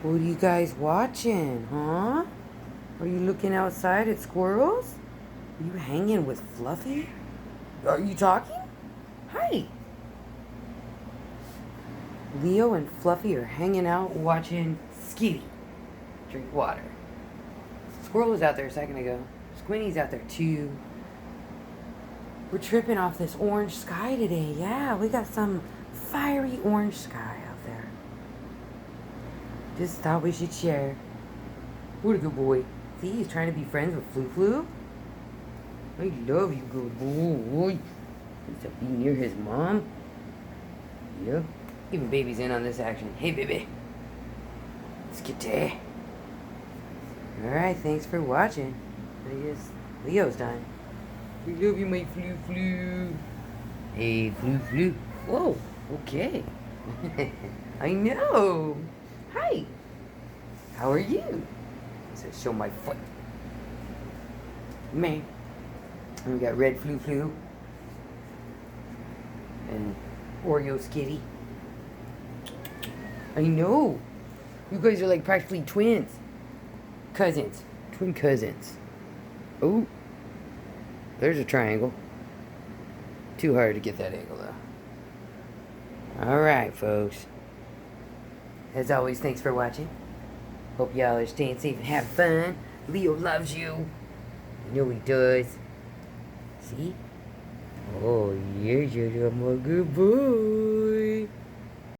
What are you guys watching, huh? Are you looking outside at squirrels? Are you hanging with Fluffy? Are you talking? Hi. Leo and Fluffy are hanging out watching Skitty drink water. Squirrel was out there a second ago. Squinty's out there too. We're tripping off this orange sky today. Yeah, we got some fiery orange sky out there. Just thought we should share. What a good boy. See, he's trying to be friends with Flu Flu. I love you, good boy. He's to be near his mom. Yep. Even baby's in on this action. Hey, baby. Let's get there. Alright, thanks for watching. I guess Leo's done. We love you, my Flu Flu. Hey, Flu Flu. Whoa, okay. I know. Hi. How are you? So show my foot. Man. And we got red Flu Flu. And Oreo Skitty. I know. You guys are like practically twins. Cousins. Twin cousins. Oh. There's a triangle. Too hard to get that angle though. Alright, folks. As always, thanks for watching. Hope y'all are staying safe and have fun. Leo loves you. I know he does. See? Oh, yes, you're my good boy.